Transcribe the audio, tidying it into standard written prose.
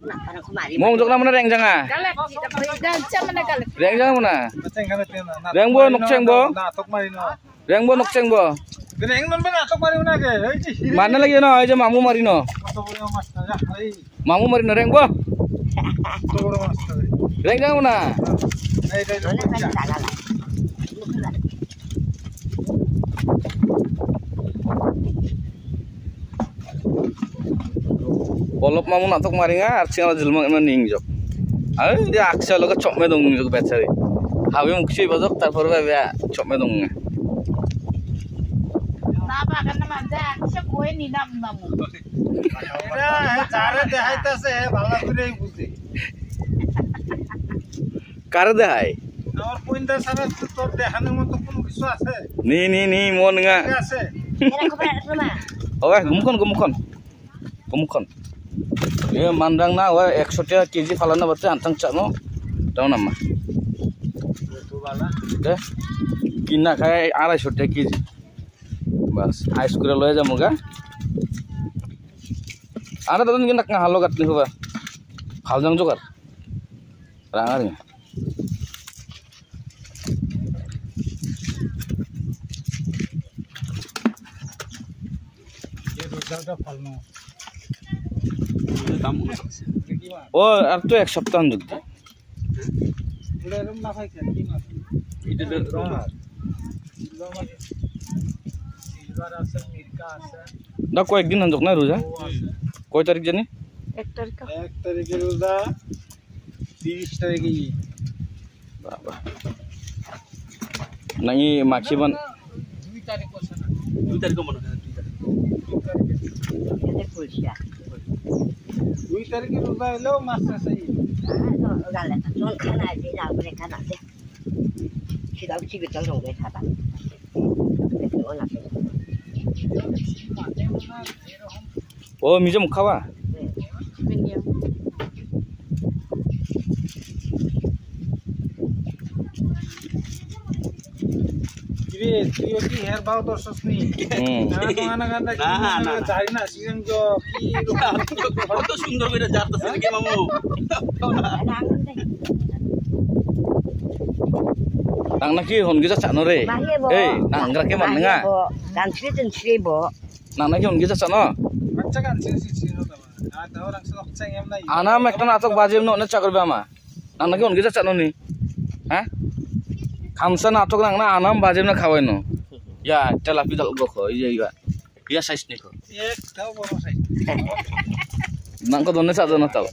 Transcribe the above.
Mong jok na mana reng janga. Reng janga mana? Reng bo nok ceng bo. Reng bo nok ceng bo. Mana lagi no aja mamu marino. Mamu marino reng bo. Reng janga mana? Bolop mamu nak tok maringa arcing ala jelma ema ning jok. Ai dia aksa loga chop me dong jok bechari. Hawi mukshi bajok tarpor ba chop me dong. Na ba kan manja aksa koi ni nam namu. Era chare dehaitase bhala kore buঝে। Kar dehai? আমার পইন্টার সারা তোর দেখানোর মতো কোনো কিছু আছে? Ni mon nga. আছে। Era ko pala sama. Oke, gumukon. Ini mandang na, wah 100 kg falana berarti antang cak no, tahu nama? Itu bala. Deh, kina kayak 250 kg. Bas, ice cream lo aja moga. Ada tuh kena ngahalo kat nih coba. Haljang juga. Rangarnya. Oh, artu ek সপ্তাহ juga. Dah কয়েকদিন hanjok na roja. কয় তারিখ জানি? 1 তারিখ। 1 তারিখে রোজা 30 তারিখে। বাবা। Nangi maksiban 2 তারিখ আছে না? 2 তারিখ মনে হয় 2 তারিখ। এটা ফুলশা। 2 তারিখে রোজা হলো মাস আছে। গালে চল খানা আছে যা করে খানা আছে। সিদাও চিবে চল রঙে খাতা। Oh, mijam kawa. Kiri, tuyo ki hair bow dorsos ni. Ana ganda jari na siang jo ki Auto sundor beda jatuh lagi mamu. Nang naki hon kita cak nore. Nang gerak ke mana nga? Dan sri bo. Nang naki hon kita cak no. Macam kan sih no tama. Ada orang sok ceng em na. Ana mek na atok bajim no na cakar bama. Nang naki hon kita cak no ni. Hah? Kamsa na atok nang na anam bajim na khawai no. Ya, telapi dal goko. Iya. Iya size ni ko. Ek tau boro size. Nang ko donne cak no tau.